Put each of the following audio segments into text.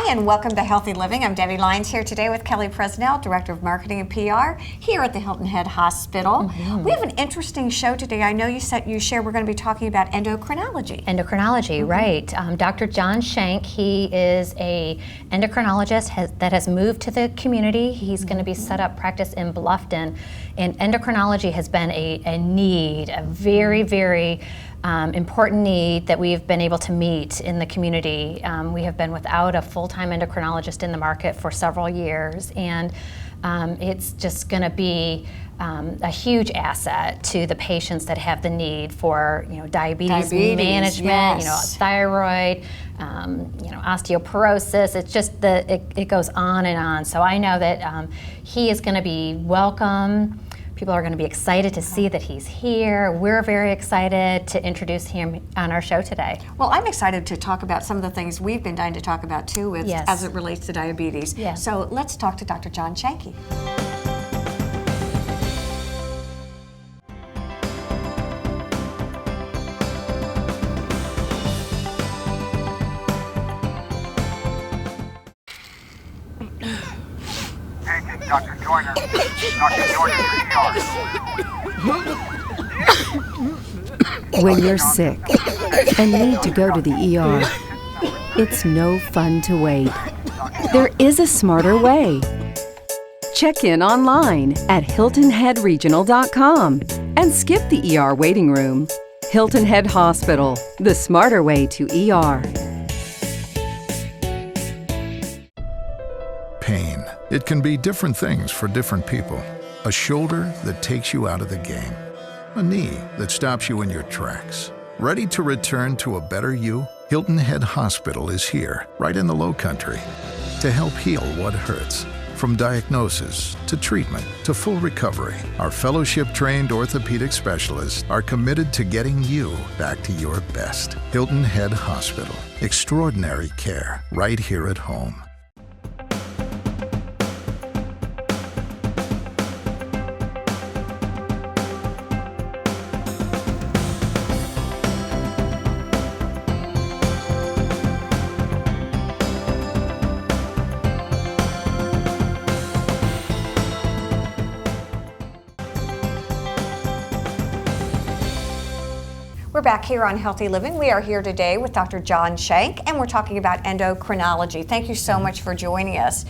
Hi, and welcome to Healthy Living. I'm Debbie Lyons here today with Kelly Presnell, Director of Marketing and PR here at the Hilton Head Hospital. We have an interesting show today. I know you share we're going to be talking about endocrinology. Endocrinology, right. Dr. John Schenck, he is a endocrinologist that has moved to the community. He's going to be set up practice in Bluffton. And endocrinology has been a need, a very, very important need that we've been able to meet in the community. We have been without a full-time endocrinologist in the market for several years, and it's just going to be a huge asset to the patients that have the need for, diabetes management, yes. Thyroid, osteoporosis. It's just it goes on and on. So I know that he is going to be welcome. People are going to be excited to see that he's here. We're very excited to introduce him on our show today. Well, I'm excited to talk about some of the things we've been dying to talk about too as it relates to diabetes. Yes. So let's talk to Dr. John Schenck. Dr. Joyner. Dr. Joyner, When you're sick and need to go to the ER, it's no fun to wait. There is a smarter way. Check in online at HiltonHeadRegional.com and skip the ER waiting room. Hilton Head Hospital, the smarter way to ER. Pain. It can be different things for different people. A shoulder that takes you out of the game. A knee that stops you in your tracks. Ready to return to a better you? Hilton Head Hospital is here, right in the Low Country, to help heal what hurts. From diagnosis to treatment to full recovery, our fellowship-trained orthopedic specialists are committed to getting you back to your best. Hilton Head Hospital. Extraordinary care right here at home. We're back here on Healthy Living. We are here today with Dr. John Schenck, and we're talking about endocrinology. Thank you so much for joining us.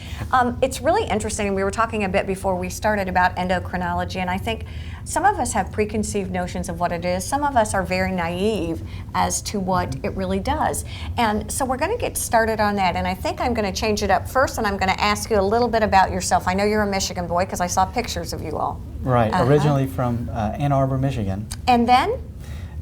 It's really interesting. We were talking a bit before we started about endocrinology, and I think some of us have preconceived notions of what it is. Some of us are very naive as to what it really does. And so we're going to get started on that, and I think I'm going to change it up first, and I'm going to ask you a little bit about yourself. I know you're a Michigan boy because I saw pictures of you all. Right, originally from Ann Arbor, Michigan. And then?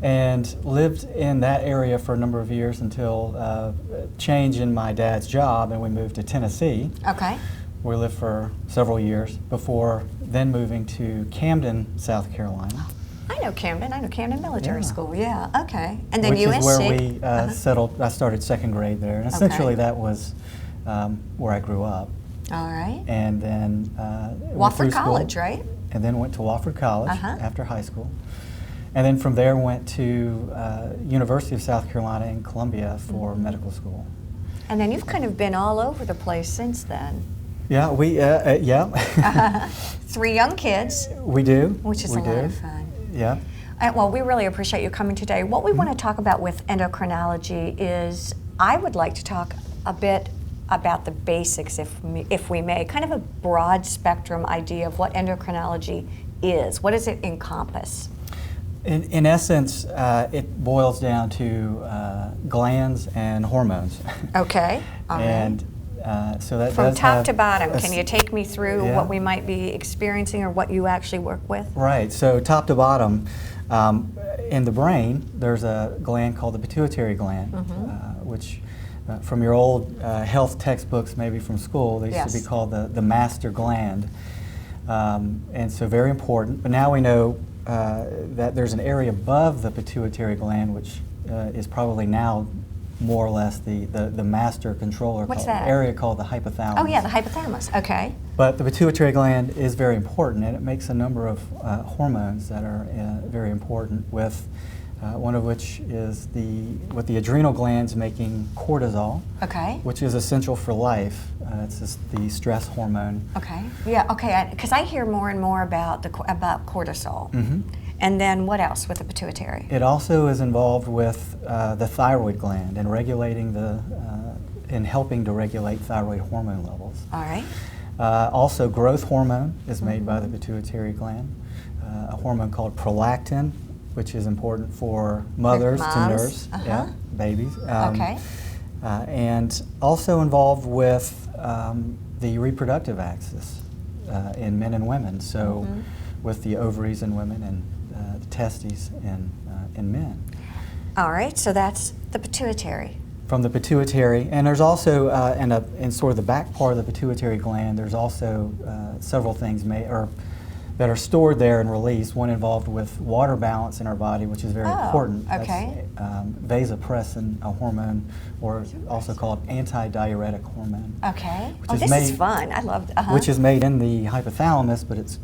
And lived in that area for a number of years until change in my dad's job, and we moved to Tennessee. Okay. We lived for several years before then moving to Camden, South Carolina. I know Camden Military School, yeah, okay. And then which USC. Is where we settled. I started second grade there, and essentially that was where I grew up. All right. And then Wofford College, right? And then went to Wofford College after high school. And then from there went to University of South Carolina in Columbia for medical school. And then you've kind of been all over the place since then. Yeah, we 3 young kids. We do. Which is a lot of fun. Yeah. Well, we really appreciate you coming today. What we want to talk about with endocrinology is, I would like to talk a bit about the basics, if we may, kind of a broad spectrum idea of what endocrinology is. What does it encompass? In essence, it boils down to glands and hormones. Okay. All and so that from does top to bottom, can you take me through what we might be experiencing or what you actually work with? Right. So top to bottom, in the brain, there's a gland called the pituitary gland, which from your old health textbooks, maybe from school, they used to be called the master gland. And so very important. But now we know that there's an area above the pituitary gland, which is probably now more or less the master controller. What's that? Area called the hypothalamus. Oh yeah, the hypothalamus, okay. But the pituitary gland is very important, and it makes a number of hormones that are very important with one of which is with the adrenal glands making cortisol, Okay. which is essential for life. It's just the stress hormone. Okay. Yeah. Okay. Because I hear more and more about about cortisol. Mm-hmm. And then what else with the pituitary? It also is involved with the thyroid gland and regulating in helping to regulate thyroid hormone levels. All right. Also, growth hormone is made by the pituitary gland, a hormone called prolactin, which is important for mothers to nurse, babies. Okay. And also involved with the reproductive axis in men and women. So, with the ovaries in women and the testes in men. All right. So that's the pituitary. From the pituitary, and there's also in sort of the back part of the pituitary gland, there's also several things that are stored there and released. One involved with water balance in our body, which is very important. Okay. That's vasopressin, a hormone, or also called antidiuretic hormone. Okay. Which Oh, is this made, is fun. I love. Which is made in the hypothalamus, but it's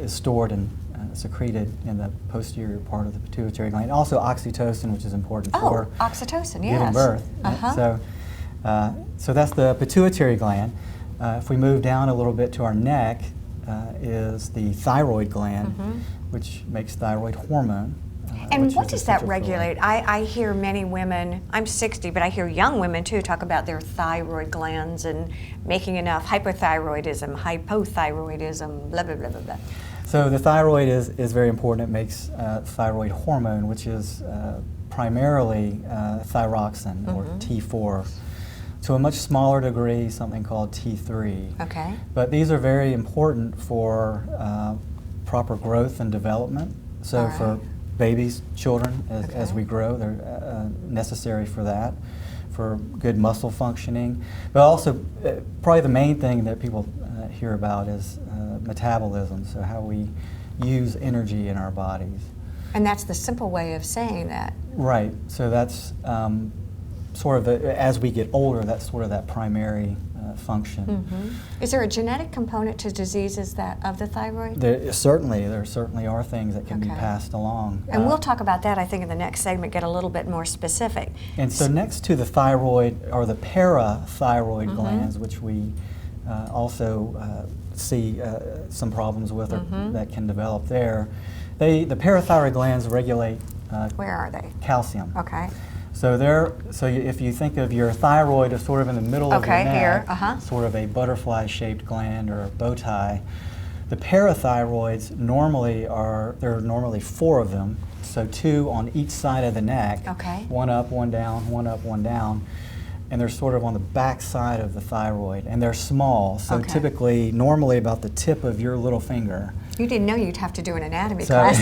is stored and secreted in the posterior part of the pituitary gland. Also oxytocin, which is important for oxytocin, yes. giving birth. So that's the pituitary gland. If we move down a little bit to our neck, is the thyroid gland, which makes thyroid hormone. And what does that regulate? I hear many women, I'm 60, but I hear young women too talk about their thyroid glands and making enough hypothyroidism, hypothyroidism, blah, blah, blah, blah, blah. So the thyroid is very important. It makes thyroid hormone, which is primarily thyroxine, or T4. To a much smaller degree, something called T3. Okay. But these are very important for proper growth and development. So for babies, children, as we grow, they're necessary for that, for good muscle functioning. But also, probably the main thing that people hear about is metabolism, so how we use energy in our bodies. And that's the simple way of saying that. Right. So that's sort of, as we get older, that's sort of that primary function. Is there a genetic component to diseases of the thyroid? There certainly are things that can be passed along. And we'll talk about that, I think, in the next segment, get a little bit more specific. And so next to the thyroid are the parathyroid glands, which we also see some problems with that can develop there. The parathyroid glands regulate where are they? Calcium. Okay. So if you think of your thyroid as sort of in the middle of your neck, sort of a butterfly-shaped gland or a bow tie, the parathyroids there are normally 4 of them, so 2 on each side of the neck, one up, one down, one up, one down, and they're sort of on the back side of the thyroid, and they're small, so typically, normally about the tip of your little finger. You didn't know you'd have to do an anatomy class.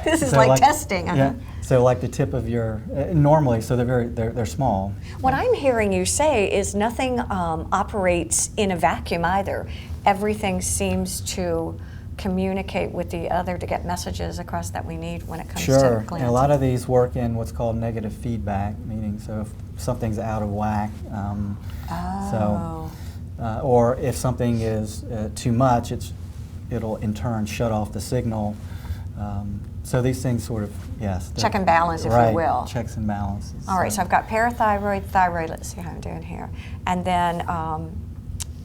This is like testing. Yeah. So like the tip of your normally, so they're small. What I'm hearing you say is nothing operates in a vacuum either. Everything seems to communicate with the other to get messages across that we need when it comes to glands. And a lot of these work in what's called negative feedback, meaning so if something's out of whack, or if something is too much, it'll in turn shut off the signal. So these things sort of, yes. Check and balance, if you will. Checks and balances. All right, so I've got parathyroid, thyroid, let's see how I'm doing here. And then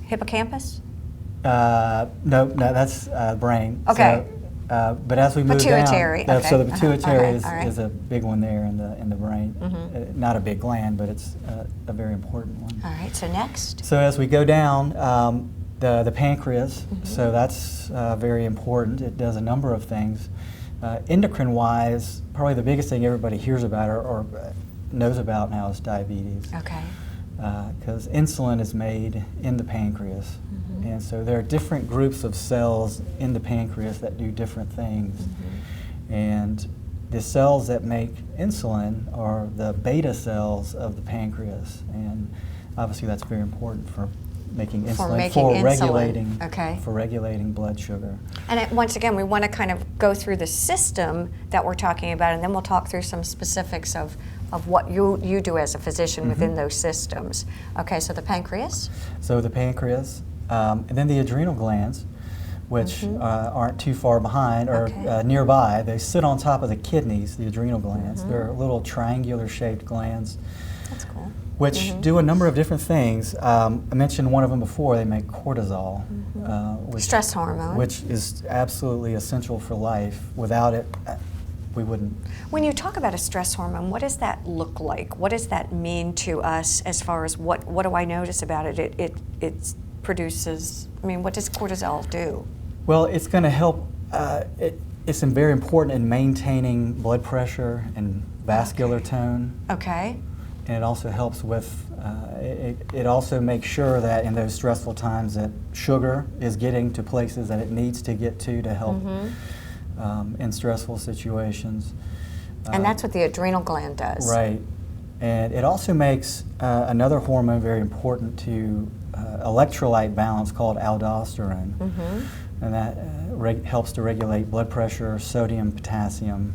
hippocampus? No, that's brain. Okay. So, but as we move pituitary. down, so the Okay. pituitary Right. is a big one there in the brain. Not a big gland, but it's a very important one. All right, so next. So as we go down, the pancreas, so that's very important. It does a number of things. Endocrine-wise, probably the biggest thing everybody hears about or knows about now is diabetes. Okay. Because insulin is made in the pancreas. And so there are different groups of cells in the pancreas that do different things. And the cells that make insulin are the beta cells of the pancreas. And obviously that's very important for making insulin, for regulating blood sugar. And once again, we want to kind of go through the system that we're talking about, and then we'll talk through some specifics of what you do as a physician within those systems. Okay, so the pancreas? So the pancreas, and then the adrenal glands, which aren't too far behind or nearby. They sit on top of the kidneys, the adrenal glands. They're little triangular shaped glands. That's cool. Which do a number of different things. I mentioned one of them before. They make cortisol, Stress hormone. which is absolutely essential for life. Without it, we wouldn't. When you talk about a stress hormone, what does that look like? What does that mean to us as far as what do I notice about it? It produces, I mean, what does cortisol do? Well, it's going to help. It's very important in maintaining blood pressure and vascular tone. Okay. And it also helps with, it also makes sure that in those stressful times that sugar is getting to places that it needs to get to help in stressful situations. And that's what the adrenal gland does. Right. And it also makes another hormone very important to electrolyte balance called aldosterone. And that helps to regulate blood pressure, sodium, potassium.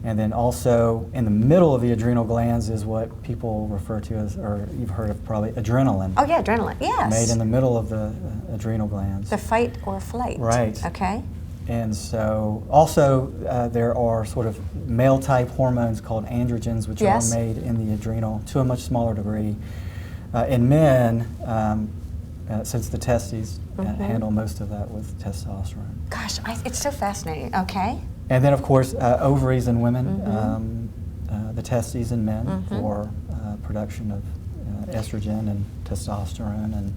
And then also in the middle of the adrenal glands is what people refer to as, or you've heard of probably, adrenaline. Oh yeah, adrenaline, yes. Made in the middle of the adrenal glands. The fight or flight. Right. Okay. And so also there are sort of male type hormones called androgens, which are made in the adrenal to a much smaller degree. In men, since the testes handle most of that with testosterone. Gosh, it's so fascinating. Okay. And then, of course, ovaries in women, the testes in men for production of estrogen and testosterone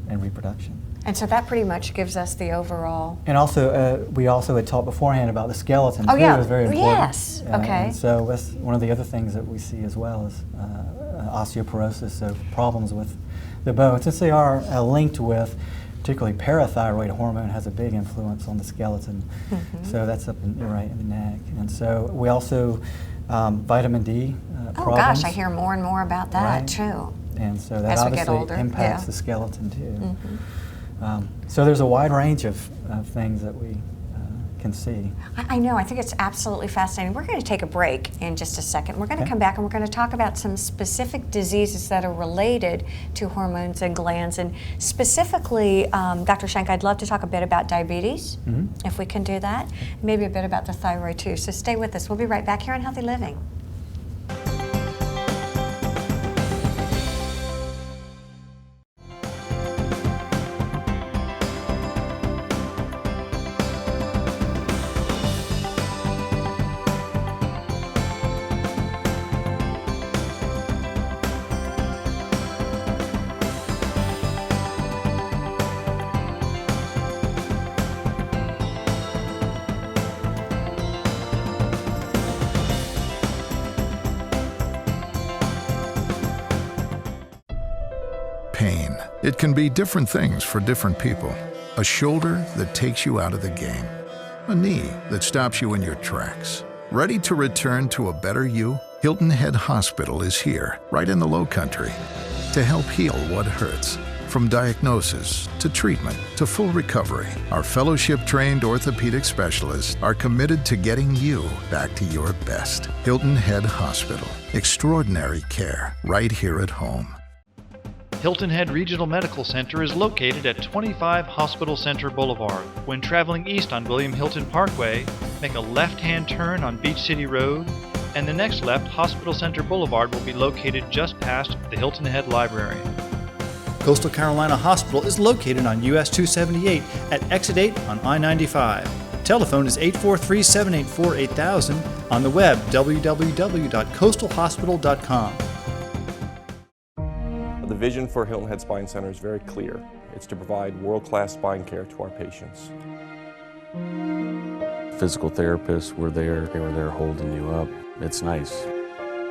and reproduction. And so that pretty much gives us the overall. And also, we also had talked beforehand about the skeleton. Oh, too. yeah. It was very important. Yes. Okay. And so that's one of the other things that we see as well is osteoporosis, so problems with the bones. Since they are linked with, particularly parathyroid hormone has a big influence on the skeleton. So that's up in the neck. And so we also, vitamin D Oh problems. gosh, I hear more and more about that Right. too. And so that As we get obviously older, impacts yeah. the skeleton too. So there's a wide range of things that we can see. I know, I think it's absolutely fascinating. We're going to take a break in just a second. We're going to come back and we're going to talk about some specific diseases that are related to hormones and glands. And specifically, Dr. Schenck, I'd love to talk a bit about diabetes, if we can do that. Maybe a bit about the thyroid too. So stay with us. We'll be right back here on Healthy Living. Pain. It can be different things for different people. A shoulder that takes you out of the game. A knee that stops you in your tracks. Ready to return to a better you? Hilton Head Hospital is here, right in the Lowcountry, to help heal what hurts. From diagnosis to treatment to full recovery, our fellowship-trained orthopedic specialists are committed to getting you back to your best. Hilton Head Hospital. Extraordinary care right here at home. Hilton Head Regional Medical Center is located at 25 Hospital Center Boulevard. When traveling east on William Hilton Parkway, make a left-hand turn on Beach City Road, and the next left, Hospital Center Boulevard will be located just past the Hilton Head Library. Coastal Carolina Hospital is located on US 278 at Exit 8 on I-95. Telephone is 843-784-8000. On the web, www.coastalhospital.com. The vision for Hilton Head Spine Center is very clear. It's to provide world-class spine care to our patients. Physical therapists were there. They were there holding you up. It's nice.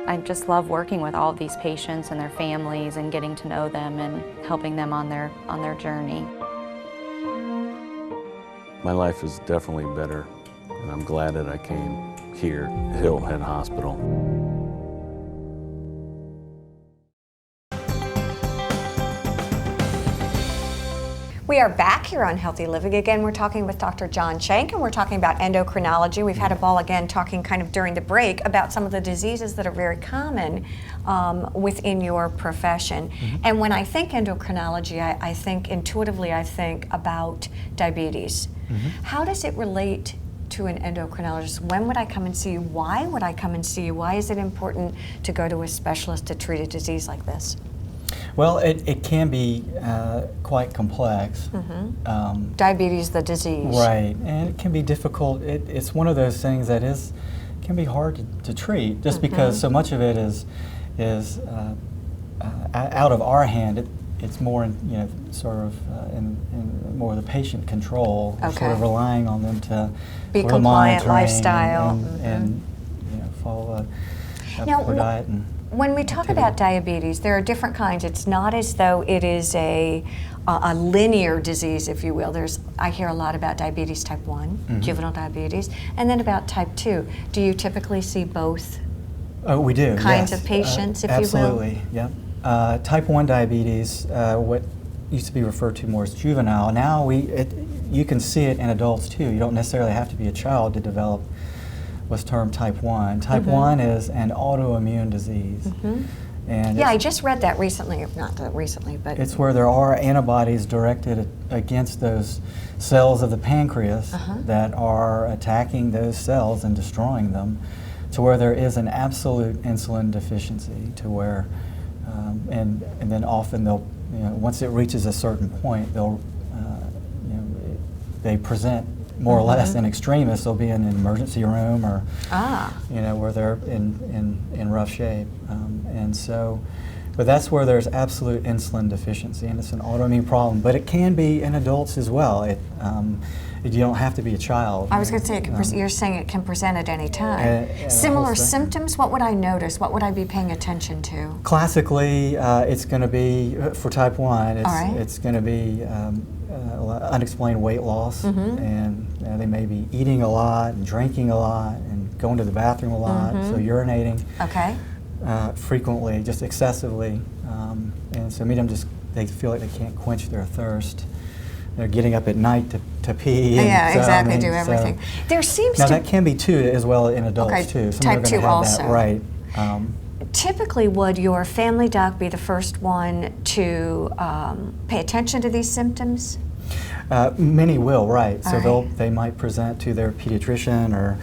I just love working with all of these patients and their families and getting to know them and helping them on their journey. My life is definitely better, and I'm glad that I came here to Hilton Head Hospital. We are back here on Healthy Living. Again, we're talking with Dr. John Schenck, and we're talking about endocrinology. We've had a ball again talking kind of during the break about some of the diseases that are very common within your profession. And when I think endocrinology, I think intuitively, I think about diabetes. How does it relate to an endocrinologist? When would I come and see you? Why would I come and see you? Why is it important to go to a specialist to treat a disease like this? Well, it can be quite complex. Diabetes, the disease. Right, and it can be difficult. It's one of those things that can be hard to treat, just because so much of it is out of our hand. It's more in, sort of in more of the patient control, sort of relying on them to be compliant lifestyle and follow a poor diet. And when we talk about diabetes, there are different kinds. It's not as though it is a linear disease, if you will. I hear a lot about diabetes type 1, juvenile diabetes, and then about type 2. Do you typically see both we do, kinds of patients, if you will? Absolutely, yeah. Type 1 diabetes, what used to be referred to more as juvenile, now you can see it in adults too. You don't necessarily have to be a child to develop what's termed type 1. Type 1 is an autoimmune disease. And I just read that recently, not that recently, but it's where there are antibodies directed against those cells of the pancreas that are attacking those cells and destroying them, to where there is an absolute insulin deficiency, to where and then often they'll, once it reaches a certain point, they'll they present more or less in extremis. They'll be in an emergency room, or where they're in rough shape, and so. But that's where there's absolute insulin deficiency, and it's an autoimmune problem. But it can be in adults as well. You don't have to be a child. I was going to say, you're saying it can present at any time. Similar symptoms, what would I notice? What would I be paying attention to? Classically, it's going to be, for type 1, it's going to be unexplained weight loss, and they may be eating a lot and drinking a lot and going to the bathroom a lot, so urinating frequently, just excessively, and so they feel like they can't quench their thirst. They're getting up at night to pee. And do everything. There seems now that can be too, as well in adults too. Some type are 2 have also. That, right. Typically, would your family doc be the first one to pay attention to these symptoms? Many will, right. So they might present to their pediatrician or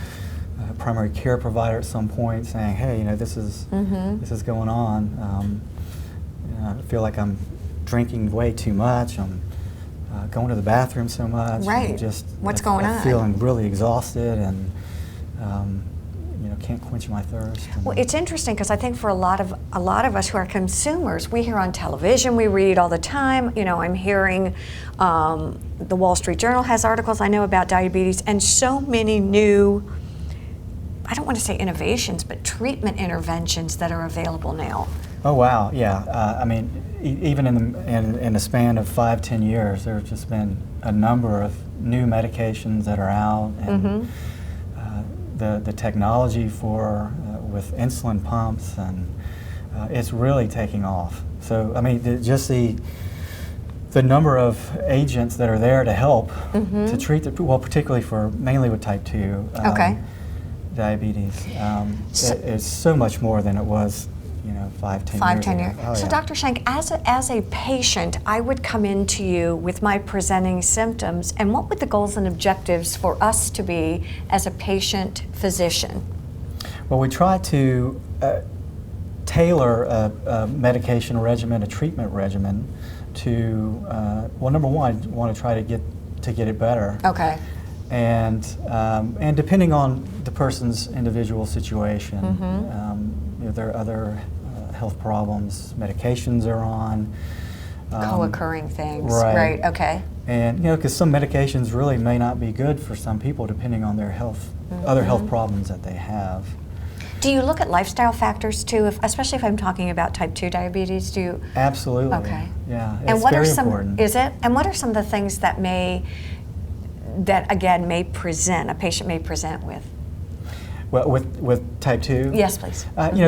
primary care provider at some point, saying, "Hey, this is going on. I feel like I'm drinking way too much. I'm going to the bathroom so much. Right. What's going on? Feeling really exhausted and can't quench my thirst." Well, it's interesting because I think for a lot of us who are consumers, we hear on television, we read all the time. I'm hearing the Wall Street Journal has articles I know about diabetes, and so many new, I don't want to say innovations, but treatment interventions that are available now. Oh wow, yeah. I mean, even in the span of 5-10 years, there's just been a number of new medications that are out, and the technology with insulin pumps, and it's really taking off. So I mean, just the number of agents that are there to help to treat particularly mainly with type 2 diabetes, it's so much more than it was 5-10 years ago. So Dr. Schenck, as a patient, I would come into you with my presenting symptoms, and what would the goals and objectives for us to be as a patient physician? Well, we try to tailor a medication regimen, a treatment regimen to, number one, want to try to get it better. Okay. And depending on the person's individual situation, there are other health problems, medications are on. Co-occurring things, right? Okay. And because some medications really may not be good for some people, depending on their health, other health problems that they have. Do you look at lifestyle factors too, especially if I'm talking about type 2 diabetes? Do you? Absolutely. Okay. Yeah, and it's what very are some? important. Is it? And what are some of the things that may present, a patient may present with? Well, with type 2? Yes, please.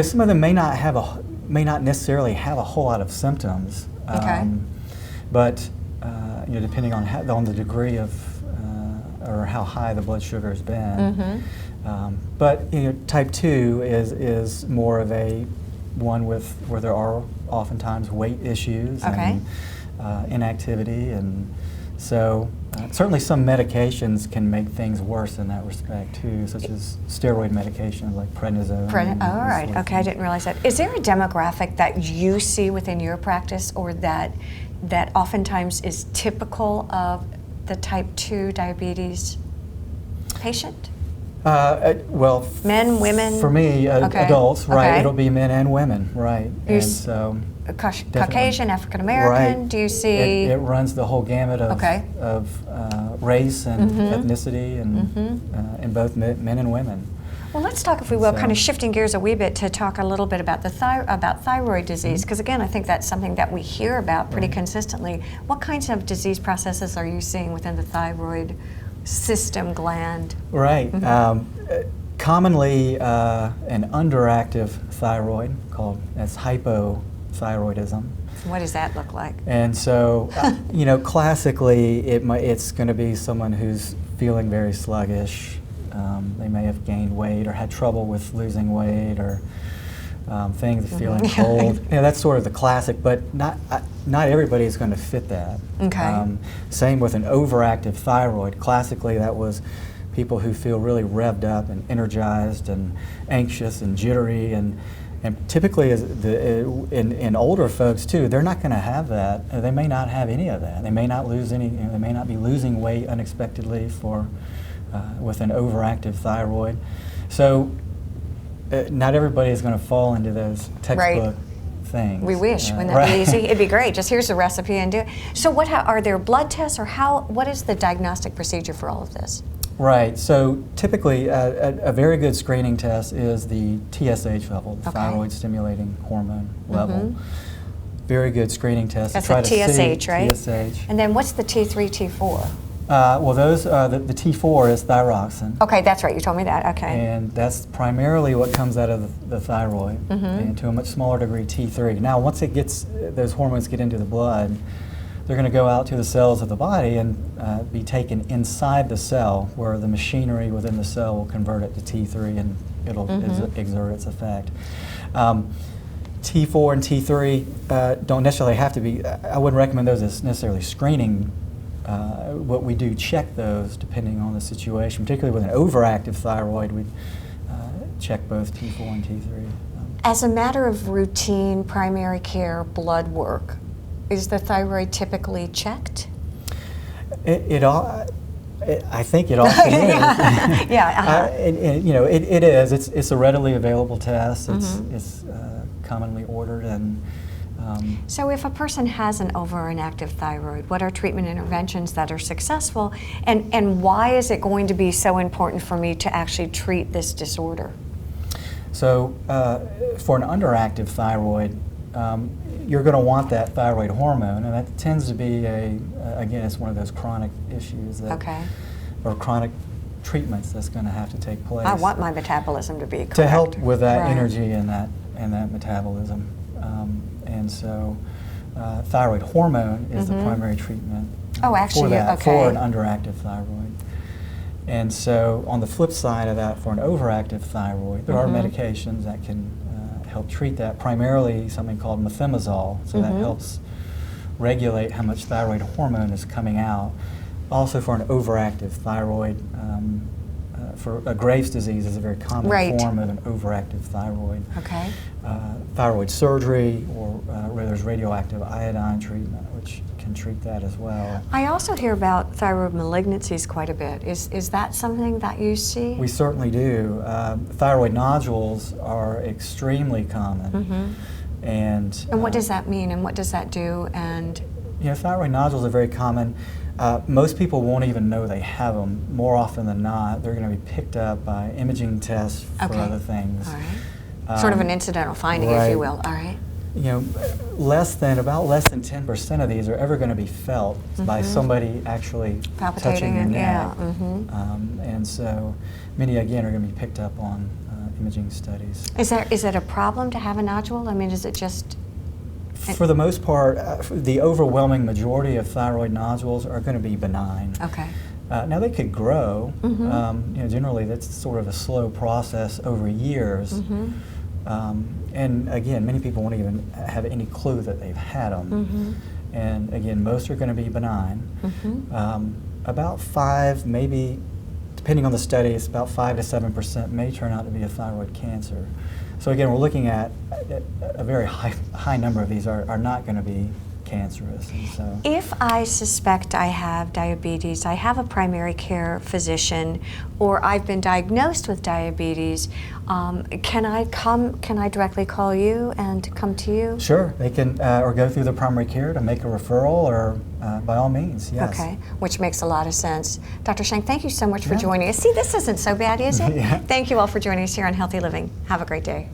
Some of them may not necessarily have a whole lot of symptoms. Okay. But you know, depending on the degree of or how high the blood sugar has been. But you know, type 2 is more of a one where there are oftentimes weight issues and inactivity, and so certainly some medications can make things worse in that respect too, such as steroid medications like prednisone. All right, okay, I didn't realize that. Is there a demographic that you see within your practice, or that oftentimes is typical of the type 2 diabetes patient? Well, men, women? For me, adults, right? Okay. It'll be men and women, right? And so Caucasian, African American. Right. Do you see? It runs the whole gamut of race and ethnicity, and in both men and women. Well, let's talk, if we will, kind of shifting gears a wee bit to talk a little bit about about thyroid disease, because again, I think that's something that we hear about pretty consistently. What kinds of disease processes are you seeing within the thyroid system gland? Right. Commonly, an underactive thyroid as hypothyroidism. What does that look like? And so, you know, classically, it's going to be someone who's feeling very sluggish. They may have gained weight or had trouble with losing weight, or things, feeling cold. You know, that's sort of the classic, but not everybody is going to fit that. Okay. Same with an overactive thyroid. Classically, that was people who feel really revved up and energized and anxious and jittery, and typically in older folks too, they're not going to have that. They may not have any of that. They may not lose any. They may not be losing weight unexpectedly with an overactive thyroid. So not everybody is going to fall into those textbook things. We wish. Wouldn't that be easy? It'd be great. Just here's the recipe and do it. So are there blood tests, or what is the diagnostic procedure for all of this? Right. So typically a very good screening test is the TSH level, the thyroid stimulating hormone level. Very good screening test. That's to try the TSH, to see right? TSH. And then what's the T3, T4? Well, those the T4 is thyroxine. Okay, that's right. You told me that. Okay. And that's primarily what comes out of the thyroid, and to a much smaller degree T3. Now, once those hormones get into the blood, they're going to go out to the cells of the body and be taken inside the cell, where the machinery within the cell will convert it to T3, and it'll exert its effect. T4 and T3 don't necessarily have to be. I wouldn't recommend those as necessarily screening. What we do check those depending on the situation, particularly with an overactive thyroid. We check both T4 and T3. As a matter of routine primary care blood work, is the thyroid typically checked? I think it often is. You know, it is. It's a readily available test. It's commonly ordered, and so if a person has an over and active thyroid, what are treatment interventions that are successful, and why is it going to be so important for me to actually treat this disorder? So for an underactive thyroid, you're going to want that thyroid hormone, and that tends to be again, it's one of those chronic issues or chronic treatments that's going to have to take place. I want my metabolism to be correct. To help with that energy and that metabolism. And so thyroid hormone is the primary treatment for an underactive thyroid. And so on the flip side of that, for an overactive thyroid, there are medications that can help treat that, primarily something called methimazole, so that helps regulate how much thyroid hormone is coming out. Also for an overactive thyroid, for Graves' disease is a very common form of an overactive thyroid. Okay. Thyroid surgery, or where there's radioactive iodine treatment, which can treat that as well. I also hear about thyroid malignancies quite a bit. Is that something that you see? We certainly do. Thyroid nodules are extremely common. And what does that mean, and what does that do? And you know, thyroid nodules are very common. Most people won't even know they have them. More often than not, they're going to be picked up by imaging tests for other things. All right. Sort of an incidental finding, if you will. All right. You know, about less than 10% of these are ever going to be felt by somebody actually touching your neck. And so many, again, are going to be picked up on imaging studies. Is it a problem to have a nodule? I mean, is it just For the most part, the overwhelming majority of thyroid nodules are going to be benign. Okay. Now they could grow. Generally that's sort of a slow process over years. And again, many people won't even have any clue that they've had them. And again, most are going to be benign. About 5, maybe, depending on the study, it's about 5 to 7% may turn out to be a thyroid cancer. So again, we're looking at a very high number of these are not going to be cancerous. And so, if I suspect I have diabetes, I have a primary care physician, or I've been diagnosed with diabetes, can I directly call you and come to you? Sure, they can, or go through the primary care to make a referral, or by all means, yes. Okay, which makes a lot of sense. Dr. Schenck, thank you so much for joining us. See, this isn't so bad, is it? Thank you all for joining us here on Healthy Living. Have a great day.